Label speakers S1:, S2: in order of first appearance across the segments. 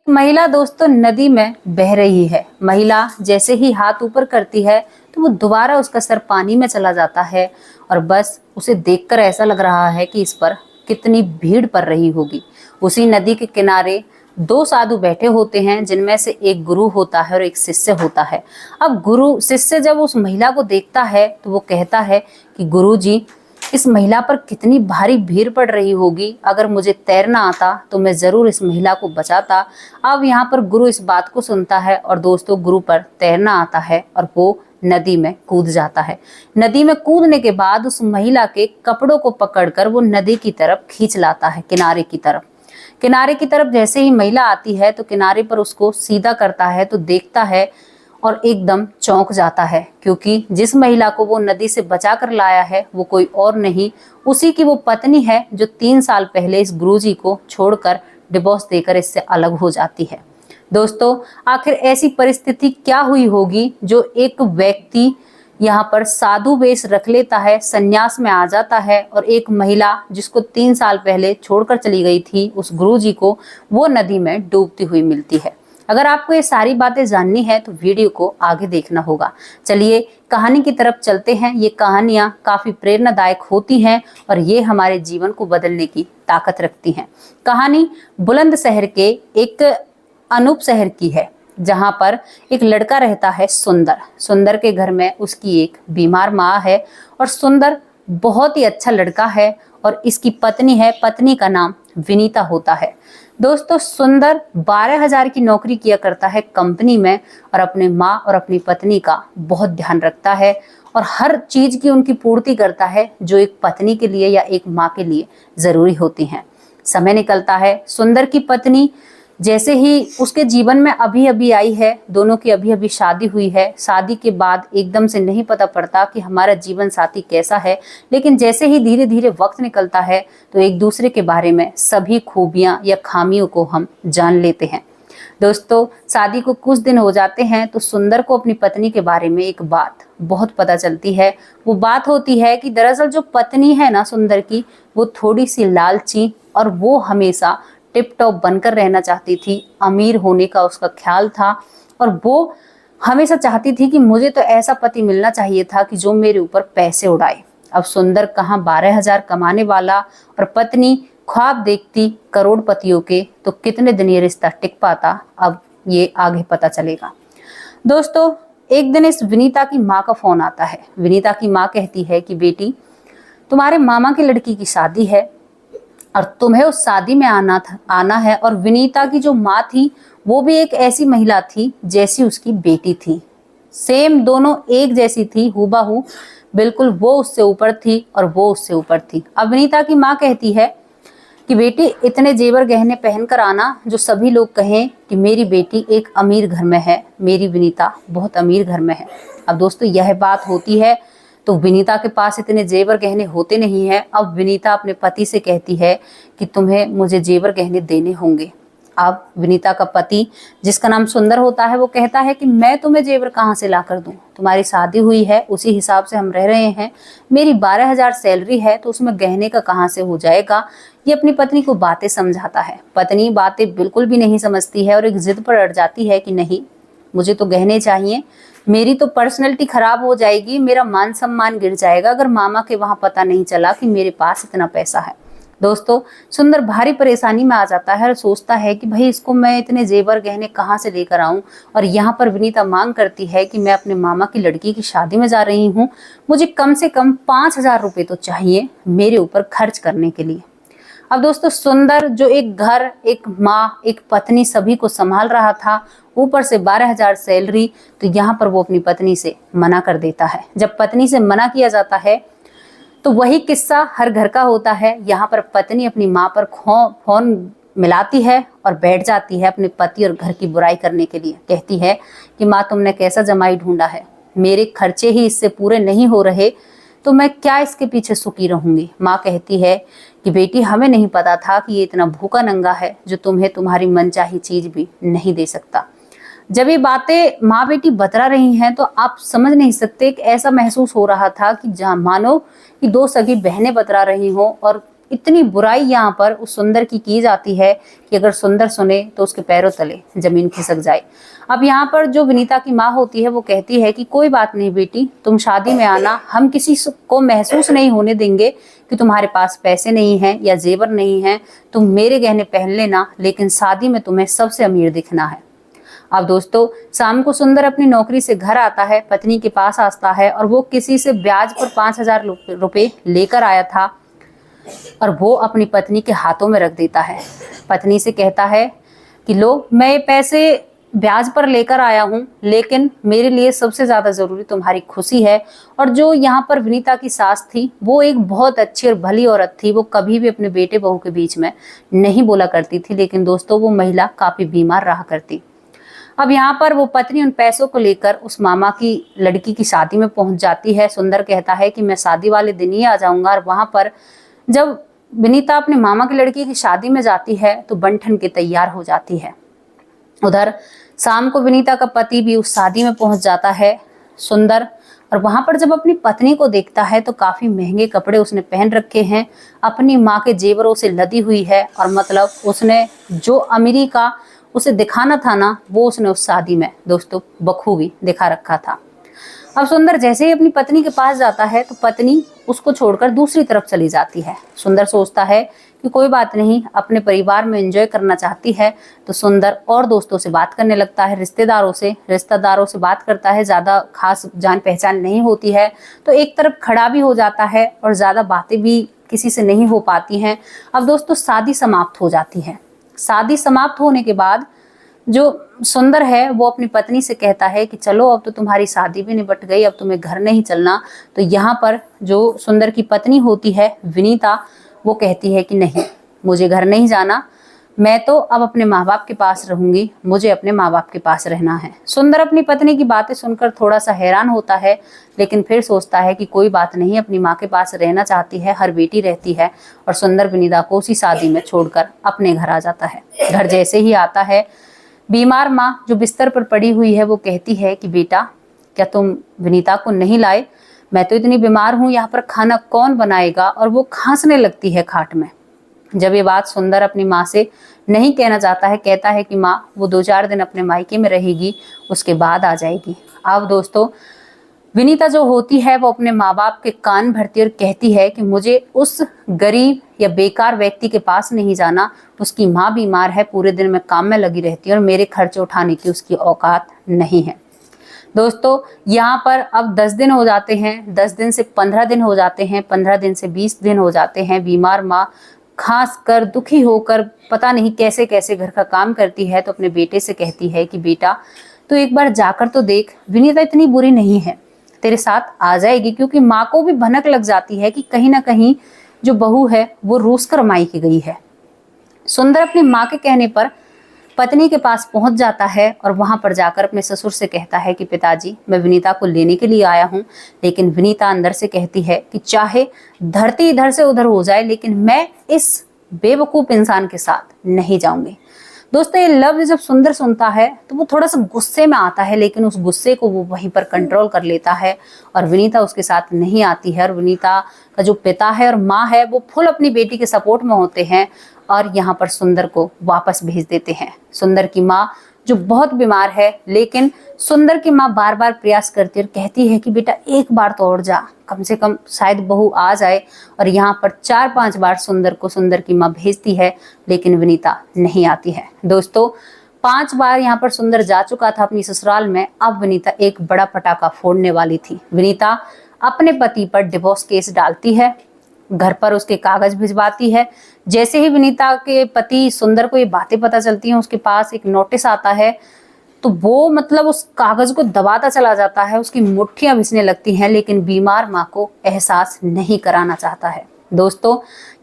S1: महिला दोस्तों नदी में बह रही है। महिला जैसे ही हाथ ऊपर करती है तो वो दोबारा उसका सर पानी में चला जाता है और बस उसे देखकर ऐसा लग रहा है कि इस पर कितनी भीड़ पड़ रही होगी। उसी नदी के किनारे दो साधु बैठे होते हैं, जिनमें से एक गुरु होता है और एक शिष्य होता है। अब गुरु शिष्य जब उस महिला को देखता है तो वो कहता है कि गुरु जी, इस महिला पर कितनी भारी भीड़ पड़ रही होगी। अगर मुझे तैरना आता तो मैं जरूर इस महिला को बचाता। अब यहाँ पर गुरु इस बात को सुनता है और दोस्तों गुरु पर तैरना आता है और वो नदी में कूद जाता है। नदी में कूदने के बाद उस महिला के कपड़ों को पकड़कर वो नदी की तरफ खींच लाता है, किनारे की तरफ। किनारे की तरफ जैसे ही महिला आती है तो किनारे पर उसको सीधा करता है तो देखता है और एकदम चौंक जाता है, क्योंकि जिस महिला को वो नदी से बचा कर लाया है वो कोई और नहीं, उसी की वो पत्नी है जो 3 साल पहले इस गुरुजी को छोड़कर डिवोर्स देकर इससे अलग हो जाती है। दोस्तों आखिर ऐसी परिस्थिति क्या हुई होगी जो एक व्यक्ति यहाँ पर साधु वेश रख लेता है, संन्यास में आ जाता है और एक महिला जिसको 3 साल पहले छोड़कर चली गई थी उस गुरुजी को, वो नदी में डूबती हुई मिलती है। अगर आपको ये सारी बातें जाननी है तो वीडियो को आगे देखना होगा। चलिए कहानी की तरफ चलते हैं। ये कहानियां काफी प्रेरणादायक होती हैं और ये हमारे जीवन को बदलने की ताकत रखती हैं। कहानी बुलंदशहर के एक अनूप शहर की है, जहां पर एक लड़का रहता है सुंदर। सुंदर के घर में उसकी एक बीमार माँ है और सुंदर बहुत ही अच्छा लड़का है और इसकी पत्नी है, पत्नी का नाम विनीता होता है। दोस्तों सुंदर 12,000 की नौकरी किया करता है कंपनी में और अपने माँ और अपनी पत्नी का बहुत ध्यान रखता है और हर चीज की उनकी पूर्ति करता है जो एक पत्नी के लिए या एक माँ के लिए जरूरी होती हैं। समय निकलता है। सुंदर की पत्नी जैसे ही उसके जीवन में अभी अभी आई है, दोनों की अभी अभी शादी हुई है। शादी के बाद एकदम से नहीं पता पड़ता कि हमारा जीवन साथी कैसा है, लेकिन जैसे ही धीरे धीरे वक्त निकलता है तो एक दूसरे के बारे में सभी खूबियां या खामियों को हम जान लेते हैं। दोस्तों शादी को कुछ दिन हो जाते हैं तो सुंदर को अपनी पत्नी के बारे में एक बात बहुत पता चलती है। वो बात होती है कि दरअसल जो पत्नी है ना सुंदर की, वो थोड़ी सी लालची और वो हमेशा टिप टॉप बनकर रहना चाहती थी। अमीर होने का उसका ख्याल था और वो हमेशा चाहती थी कि मुझे तो ऐसा पति मिलना चाहिए था कि जो मेरे ऊपर पैसे उड़ाए। अब सुंदर कहाँ 12,000 कमाने वाला और पत्नी ख्वाब देखती करोड़पतियों के, तो कितने दिन ये रिश्ता टिक पाता, अब ये आगे पता चलेगा। दोस्तों एक दिन इस विनीता की माँ का फोन आता है। विनीता की माँ कहती है कि बेटी, तुम्हारे मामा की लड़की की शादी है और तुम्हें उस शादी में आना है। और विनीता की जो माँ थी वो भी एक ऐसी महिला थी जैसी उसकी बेटी थी। सेम दोनों एक जैसी थी, हूबहू बिल्कुल। वो उससे ऊपर थी और वो उससे ऊपर थी। अब विनीता की माँ कहती है कि बेटी इतने जेवर गहने पहनकर आना जो सभी लोग कहें कि मेरी बेटी एक अमीर घर में है, मेरी विनीता बहुत अमीर घर में है। अब दोस्तों यह बात होती है तो विनीता के पास इतने जेवर गहने होते नहीं हैं। अब विनीता अपने पति से कहती है कि तुम्हें मुझे जेवर गहने देने होंगे। अब विनीता का पति जिसका नाम सुंदर होता है वो कहता है कि मैं तुम्हें जेवर कहाँ से ला कर दूं, तुम्हारी शादी हुई है उसी हिसाब से हम रह रहे हैं, मेरी 12,000 सैलरी है तो उसमें गहने का कहाँ से हो जाएगा। ये अपनी पत्नी को बातें समझाता है। पत्नी बातें बिल्कुल भी नहीं समझती है और एक जिद पर अड़ जाती है कि नहीं, मुझे तो गहने चाहिए, मेरी तो पर्सनैलिटी खराब हो जाएगी, मेरा मान सम्मान गिर जाएगा अगर मामा के वहां पता नहीं चला कि मेरे पास इतना पैसा है। दोस्तों सुंदर भारी परेशानी में आ जाता है और सोचता है कि भाई इसको मैं इतने जेवर गहने कहाँ से लेकर आऊं। और यहाँ पर विनीता मांग करती है कि मैं अपने मामा की लड़की की शादी में जा रही हूँ, मुझे कम से कम 5,000 रुपये तो चाहिए मेरे ऊपर खर्च करने के लिए। अब दोस्तों सुंदर जो एक घर, एक माँ, एक पत्नी सभी को संभाल रहा था, ऊपर से 12,000 सैलरी, तो यहाँ पर वो अपनी पत्नी से मना कर देता है। जब पत्नी से मना किया जाता है तो वही किस्सा हर घर का होता है। यहाँ पर पत्नी अपनी माँ पर फोन मिलाती है और बैठ जाती है अपने पति और घर की बुराई करने के लिए। कहती है कि माँ तुमने कैसा जमाई ढूंढा है, मेरे खर्चे ही इससे पूरे नहीं हो रहे तो मैं क्या इसके पीछे सुखी रहूंगी। माँ कहती है कि बेटी हमें नहीं पता था कि ये इतना भूखा नंगा है जो तुम्हें तुम्हारी मनचाही चीज भी नहीं दे सकता। जब ये बातें माँ बेटी बतरा रही हैं तो आप समझ नहीं सकते, कि ऐसा महसूस हो रहा था कि जहाँ मानो कि दो सगी बहनें बतरा रही हों और इतनी बुराई यहाँ पर उस सुंदर की जाती है कि अगर सुंदर सुने तो उसके पैरों तले जमीन खिसक जाए। अब यहाँ पर जो विनीता की माँ होती है वो कहती है कि कोई बात नहीं बेटी, तुम शादी में आना, हम किसी को महसूस नहीं होने देंगे कि तुम्हारे पास पैसे नहीं हैं या जेवर नहीं हैं, तुम मेरे गहने पहन लेना, लेकिन शादी में तुम्हें सबसे अमीर दिखना है। अब दोस्तों शाम को सुंदर अपनी नौकरी से घर आता है, पत्नी के पास आता है और वो किसी से ब्याज पर 5,000 रुपए लेकर आया था और वो अपनी पत्नी के हाथों में रख देता है। पत्नी से कहता है कि लो, मैं ये पैसे ब्याज पर लेकर आया हूँ, लेकिन मेरे लिए सबसे ज्यादा जरूरी तुम्हारी खुशी है। और जो यहाँ पर विनीता की सास थी वो एक बहुत अच्छी और भली औरत थी, वो कभी भी अपने बेटे बहू के बीच में नहीं बोला करती थी, लेकिन दोस्तों वो महिला काफी बीमार रहा करती। अब यहाँ पर वो पत्नी उन पैसों को लेकर उस मामा की लड़की की शादी में पहुंच जाती है। सुंदर कहता है कि मैं शादी वाले दिन ही आ जाऊंगा, और वहां पर जब विनीता अपने मामा की लड़की की शादी में जाती है तो बन ठन के तैयार हो जाती है। उधर शाम को विनीता का पति भी उस शादी में पहुंच जाता है, सुंदर, और वहां पर जब अपनी पत्नी को देखता है तो काफी महंगे कपड़े उसने पहन रखे हैं, अपनी माँ के जेवरों से लदी हुई है, और मतलब उसने जो अमीरी का उसे दिखाना था ना, वो उसने उस शादी में दोस्तों बखूबी दिखा रखा था। अब सुंदर जैसे ही अपनी पत्नी के पास जाता है तो पत्नी उसको छोड़कर दूसरी तरफ चली जाती है। सुंदर सोचता है कि कोई बात नहीं, अपने परिवार में एंजॉय करना चाहती है, तो सुंदर और दोस्तों से बात करने लगता है, रिश्तेदारों से बात करता है। ज़्यादा खास जान पहचान नहीं होती है तो एक तरफ खड़ा भी हो जाता है और ज़्यादा बातें भी किसी से नहीं हो पाती हैं। अब दोस्तों शादी समाप्त हो जाती है। शादी समाप्त होने के बाद जो सुंदर है वो अपनी पत्नी से कहता है कि चलो अब तो तुम्हारी शादी भी निपट गई, अब तुम्हें घर नहीं चलना। तो यहाँ पर जो सुंदर की पत्नी होती है विनीता, वो कहती है कि नहीं, मुझे घर नहीं जाना, मैं तो अब अपने माँ बाप के पास रहूंगी, मुझे अपने माँ बाप के पास रहना है। सुंदर अपनी पत्नी की बातें सुनकर थोड़ा सा हैरान होता है, लेकिन फिर सोचता है कि कोई बात नहीं, अपनी माँ के पास रहना चाहती है, हर बेटी रहती है। और सुंदर विनीता को उसी शादी में छोड़कर अपने घर आ जाता है। घर जैसे ही आता है, बीमार माँ जो बिस्तर पर पड़ी हुई है वो कहती है कि बेटा, क्या तुम विनीता को नहीं लाए? मैं तो इतनी बीमार हूँ, यहाँ पर खाना कौन बनाएगा? और वो खांसने लगती है खाट में। जब ये बात सुंदर अपनी माँ से नहीं कहना चाहता है, कहता है कि माँ वो 2-4 दिन अपने मायके में रहेगी, उसके बाद आ जाएगी। अब दोस्तों विनीता जो होती है वो अपने माँ बाप के कान भरती और कहती है कि मुझे उस गरीब या बेकार व्यक्ति के पास नहीं जाना, उसकी माँ बीमार है, पूरे दिन में काम में लगी रहती है और मेरे खर्चे उठाने की उसकी औकात नहीं है। दोस्तों यहाँ पर अब 10 दिन हो जाते हैं, 10 दिन से 15 दिन हो जाते हैं, 15 दिन से 20 दिन हो जाते हैं। बीमार माँ खास कर दुखी होकर पता नहीं कैसे कैसे घर का काम करती है, तो अपने बेटे से कहती है कि बेटा तो एक बार जाकर तो देख, विनीता इतनी बुरी नहीं है, तेरे साथ आ जाएगी। क्योंकि माँ को भी भनक लग जाती है कि कहीं ना कहीं जो बहू है वो रूस कर मायके गई है। सुंदर अपनी माँ के कहने पर पत्नी के पास पहुंच जाता है और वहां पर जाकर अपने ससुर से कहता है कि पिताजी, मैं विनीता को लेने के लिए आया हूं। लेकिन विनीता अंदर से कहती है कि चाहे धरती इधर से उधर हो जाए, लेकिन मैं इस बेवकूफ इंसान के साथ नहीं जाऊंगी। दोस्तों ये लफ्ज जब सुंदर सुनता है तो वो थोड़ा सा गुस्से में आता है, लेकिन उस गुस्से को वो वहीं पर कंट्रोल कर लेता है और विनीता उसके साथ नहीं आती है। और विनीता का जो पिता है और माँ है वो फुल अपनी बेटी के सपोर्ट में होते हैं और यहाँ पर सुंदर को वापस भेज देते हैं। सुंदर की माँ जो बहुत बीमार है, लेकिन सुंदर की माँ बार बार प्रयास करती है और कहती है कि बेटा एक बार तो और जा, कम से कम शायद बहू आ जाए। और यहाँ पर 4-5 बार सुंदर की माँ भेजती है, लेकिन विनीता नहीं आती है। दोस्तों 5 बार यहाँ पर सुंदर जा चुका था अपनी ससुराल में, अब विनीता एक बड़ा पटाखा फोड़ने वाली थी। विनीता अपने पति पर डिवोर्स केस डालती है, घर पर उसके कागज भिजवाती है। जैसे ही विनीता के पति सुंदर को ये बातें पता चलती हैं, उसके पास एक नोटिस आता है, तो वो मतलब उस कागज को दबाता चला जाता है, उसकी मुट्ठियां भिसने लगती हैं, लेकिन बीमार माँ को एहसास नहीं कराना चाहता है। दोस्तों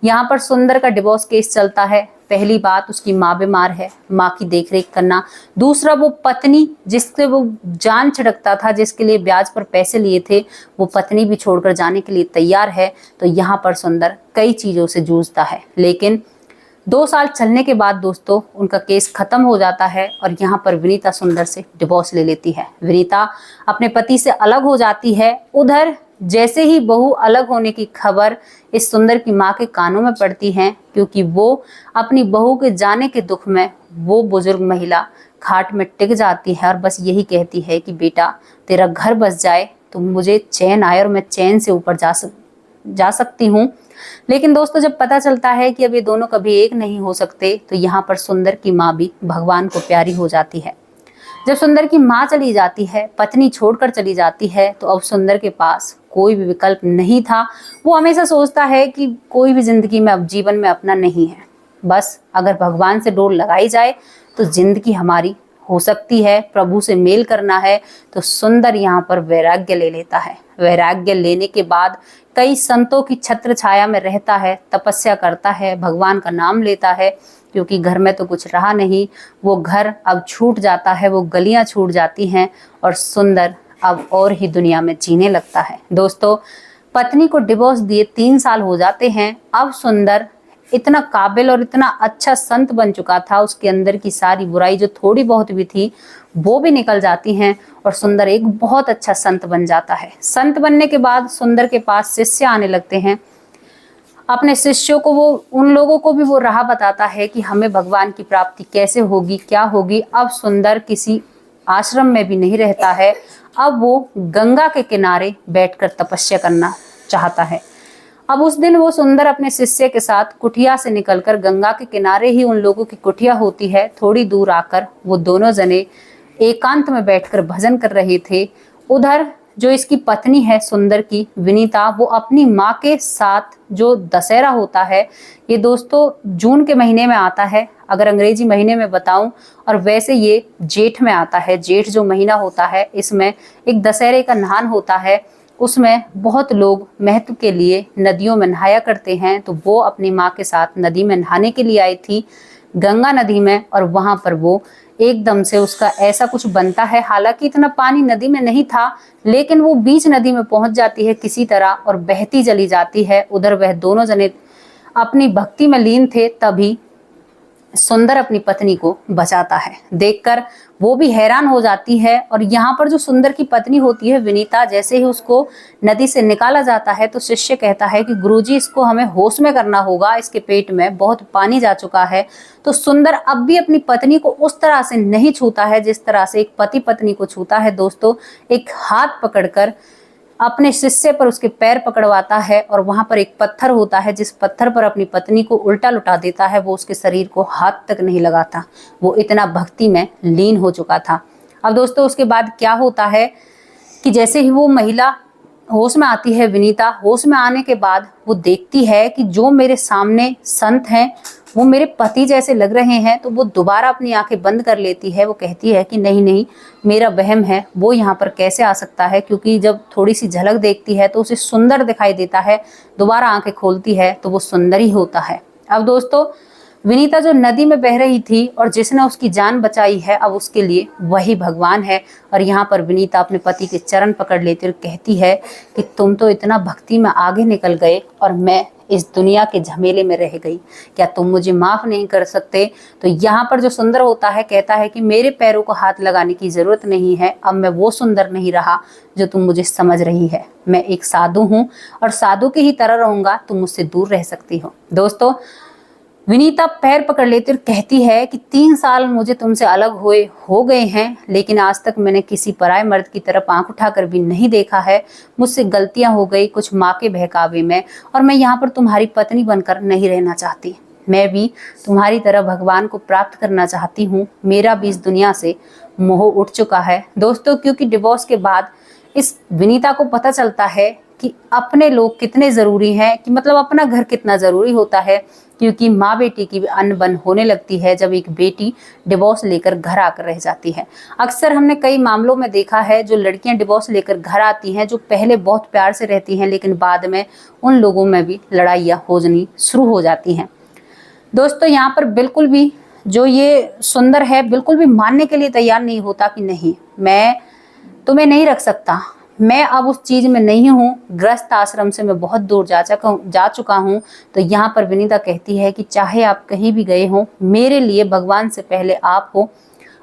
S1: यहाँ पर सुंदर का डिवोर्स केस चलता है। पहली बात, उसकी माँ बीमार है, माँ की देखरेख करना। दूसरा, वो पत्नी जिससे वो जान छिड़कता था, जिसके लिए ब्याज पर पैसे लिए थे, वो पत्नी भी छोड़कर जाने के लिए तैयार है। तो यहाँ पर सुंदर कई चीज़ों से जूझता है, लेकिन 2 साल चलने के बाद दोस्तों उनका केस खत्म हो जाता है और यहाँ पर विनीता सुंदर से डिवोर्स ले लेती है। विनीता अपने पति से अलग हो जाती है। उधर जैसे ही बहू अलग होने की खबर इस सुंदर की माँ के कानों में पड़ती है, क्योंकि वो अपनी बहू के जाने के दुख में वो बुजुर्ग महिला खाट में टिक जाती है और बस यही कहती है कि बेटा तेरा घर बस जाए तो मुझे चैन आए और मैं चैन से ऊपर जा सकती हूँ। लेकिन दोस्तों जब पता चलता है कि अब ये दोनों कभी एक नहीं हो सकते, तो यहाँ पर सुंदर की माँ भी भगवान को प्यारी हो जाती है। जब सुंदर की माँ चली जाती है, पत्नी छोड़कर चली जाती है, तो अब सुंदर के पास कोई भी विकल्प नहीं था। वो हमेशा सोचता है कि कोई भी जिंदगी में अब जीवन में अपना नहीं है, बस अगर भगवान से डोर लगाई जाए तो जिंदगी हमारी हो सकती है, प्रभु से मेल करना है। तो सुंदर यहाँ पर वैराग्य ले लेता है। वैराग्य लेने के बाद कई संतों की छत्र छाया में रहता है, तपस्या करता है, भगवान का नाम लेता है, क्योंकि घर में तो कुछ रहा नहीं। वो घर अब छूट जाता है, वो गलियां छूट जाती हैं और सुंदर अब और ही दुनिया में जीने लगता है। दोस्तों पत्नी को डिवोर्स दिए 3 साल हो जाते हैं। अब सुंदर इतना काबिल और इतना अच्छा संत बन चुका था, उसके अंदर की सारी बुराई जो थोड़ी बहुत भी थी वो भी निकल जाती हैं और सुंदर एक बहुत अच्छा संत बन जाता है। संत बनने के बाद सुंदर के पास शिष्य आने लगते हैं। अपने शिष्यों को वो उन लोगों को भी वो राह बताता है कि हमें भगवान की प्राप्ति कैसे होगी, क्या होगी। अब सुंदर किसी आश्रम में भी नहीं रहता है, अब वो गंगा के किनारे बैठकर तपस्या करना चाहता है। अब उस दिन वो सुंदर अपने शिष्य के साथ कुटिया से निकलकर गंगा के किनारे ही उन लोगों की कुटिया होती है, थोड़ी दूर आकर वो दोनों जने एकांत में बैठकर भजन कर रहे थे। उधर जो इसकी पत्नी है सुंदर की, विनीता, वो अपनी माँ के साथ जो दशहरा होता है, ये दोस्तों जून के महीने में आता है अगर अंग्रेजी महीने में बताऊं, और वैसे ये जेठ में आता है। जेठ जो महीना होता है इसमें एक दशहरे का नहान होता है, उसमें बहुत लोग महत्व के लिए नदियों में नहाया करते हैं। तो वो अपनी माँ के साथ नदी में नहाने के लिए आई थी, गंगा नदी में, और वहां पर वो एकदम से उसका ऐसा कुछ बनता है, हालांकि इतना पानी नदी में नहीं था, लेकिन वो बीच नदी में पहुंच जाती है किसी तरह और बहती चली जाती है। उधर वह दोनों जने अपनी भक्ति में लीन थे, तभी सुंदर अपनी पत्नी को बचाता है। देखकर वो भी हैरान हो जाती है। और यहाँ पर जो सुंदर की पत्नी होती है विनीता, जैसे ही उसको नदी से निकाला जाता है तो शिष्य कहता है कि गुरुजी इसको हमें होश में करना होगा, इसके पेट में बहुत पानी जा चुका है। तो सुंदर अब भी अपनी पत्नी को उस तरह से नहीं छूता है जिस तरह से एक पति पत्नी को छूता है। दोस्तों एक हाथ पकड़कर अपने शिष्य पर उसके पैर पकड़वाता है और वहां पर एक पत्थर होता है, जिस पत्थर पर अपनी पत्नी को उल्टा लुटा देता है। वो उसके शरीर को हाथ तक नहीं लगाता, वो इतना भक्ति में लीन हो चुका था। अब दोस्तों उसके बाद क्या होता है कि जैसे ही वो महिला होश में आती है, विनीता होश में आने के बाद वो देखती है कि जो मेरे सामने संत हैं वो मेरे पति जैसे लग रहे हैं। तो वो दोबारा अपनी आंखें बंद कर लेती है। वो कहती है कि नहीं नहीं, मेरा वहम है, वो यहाँ पर कैसे आ सकता है, क्योंकि जब थोड़ी सी झलक देखती है तो उसे सुंदर दिखाई देता है। दोबारा आंखें खोलती है तो वो सुंदर ही होता है। अब दोस्तों विनीता जो नदी में बह रही थी और जिसने उसकी जान बचाई है, अब उसके लिए वही भगवान है। और यहाँ पर विनीता अपने पति के चरण पकड़ लेती और कहती है कि तुम तो इतना भक्ति में आगे निकल गए और मैं इस दुनिया के झमेले में रह गई, क्या तुम मुझे माफ नहीं कर सकते। तो यहाँ पर जो सुंदर होता है कहता है कि मेरे पैरों को हाथ लगाने की जरूरत नहीं है, अब मैं वो सुंदर नहीं रहा जो तुम मुझे समझ रही है। मैं एक साधु हूँ और साधु की ही तरह रहूंगा, तुम मुझसे दूर रह सकती हो। दोस्तों विनीता पैर पकड़ लेती और कहती है कि 3 साल मुझे तुमसे अलग हो गए हैं, लेकिन आज तक मैंने किसी पराये मर्द की तरफ आंख उठाकर भी नहीं देखा है। मुझसे गलतियां हो गई कुछ माँ के बहकावे में, और मैं यहाँ पर तुम्हारी पत्नी बनकर नहीं रहना चाहती। मैं भी तुम्हारी तरह भगवान को प्राप्त करना चाहती हूँ। मेरा भी इस दुनिया से मोह उठ चुका है। दोस्तों क्योंकि डिवोर्स के बाद इस विनीता को पता चलता है कि अपने लोग कितने ज़रूरी हैं, कि मतलब अपना घर कितना ज़रूरी होता है, क्योंकि माँ बेटी की भी अनबन होने लगती है जब एक बेटी डिवोर्स लेकर घर आकर रह जाती है। अक्सर हमने कई मामलों में देखा है जो लड़कियां डिवोर्स लेकर घर आती हैं, जो पहले बहुत प्यार से रहती हैं, लेकिन बाद में उन लोगों में भी लड़ाइयाँ होनी शुरू हो जाती हैं। दोस्तों यहाँ पर बिल्कुल भी जो ये सुंदर है बिल्कुल भी मानने के लिए तैयार नहीं होता कि नहीं, मैं तुम्हें नहीं रख सकता, मैं अब उस चीज में नहीं हूँ, गृहस्थ आश्रम से मैं बहुत दूर जा चुका हूँ। तो यहाँ पर विनीता कहती है कि चाहे आप कहीं भी गए हो, मेरे लिए भगवान से पहले आप हो,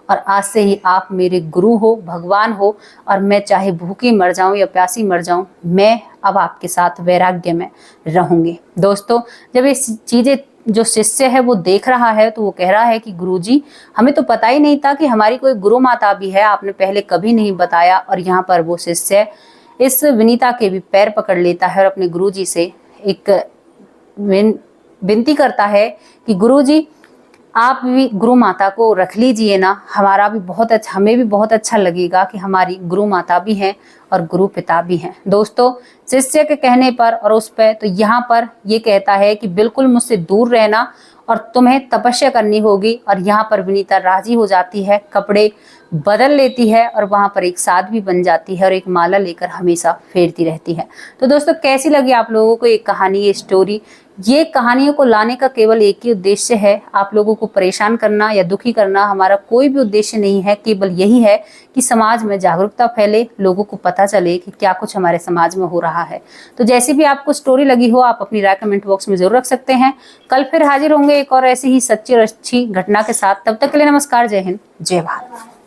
S1: और आज से ही आप मेरे गुरु हो, भगवान हो, और मैं चाहे भूखी मर जाऊं या प्यासी मर जाऊं, मैं अब आपके साथ वैराग्य में रहूंगी। दोस्तों, जब ये चीजें जो शिष्य है वो देख रहा है तो वो कह रहा है कि गुरुजी, हमें तो पता ही नहीं था कि हमारी कोई गुरु माता भी है, आपने पहले कभी नहीं बताया। और यहाँ पर वो शिष्य इस विनीता के भी पैर पकड़ लेता है और अपने गुरुजी से एक विनती करता है कि गुरुजी, आप भी गुरु माता को रख लीजिए ना, हमारा भी बहुत अच्छा, हमें भी बहुत अच्छा लगेगा कि हमारी गुरु माता भी हैं और गुरु पिता भी हैं। दोस्तों, शिष्य के कहने पर और उस पर तो यहाँ पर ये कहता है कि बिल्कुल मुझसे दूर रहना और तुम्हें तपस्या करनी होगी। और यहाँ पर विनीता राजी हो जाती है, कपड़े बदल लेती है और वहाँ पर एक साध भी बन जाती है और एक माला लेकर हमेशा फेरती रहती है। तो दोस्तों, कैसी लगी आप लोगों को ये कहानी, ये स्टोरी? ये कहानियों को लाने का केवल एक ही उद्देश्य है, आप लोगों को परेशान करना या दुखी करना हमारा कोई भी उद्देश्य नहीं है। केवल यही है कि समाज में जागरूकता फैले, लोगों को पता चले कि क्या कुछ हमारे समाज में हो रहा है। तो जैसी भी आपको स्टोरी लगी हो, आप अपनी राय कमेंट बॉक्स में जरूर रख सकते हैं। कल फिर हाजिर होंगे एक और ऐसी ही सच्ची और अच्छी घटना के साथ। तब तक के लिए नमस्कार, जय हिंद, जय भारत।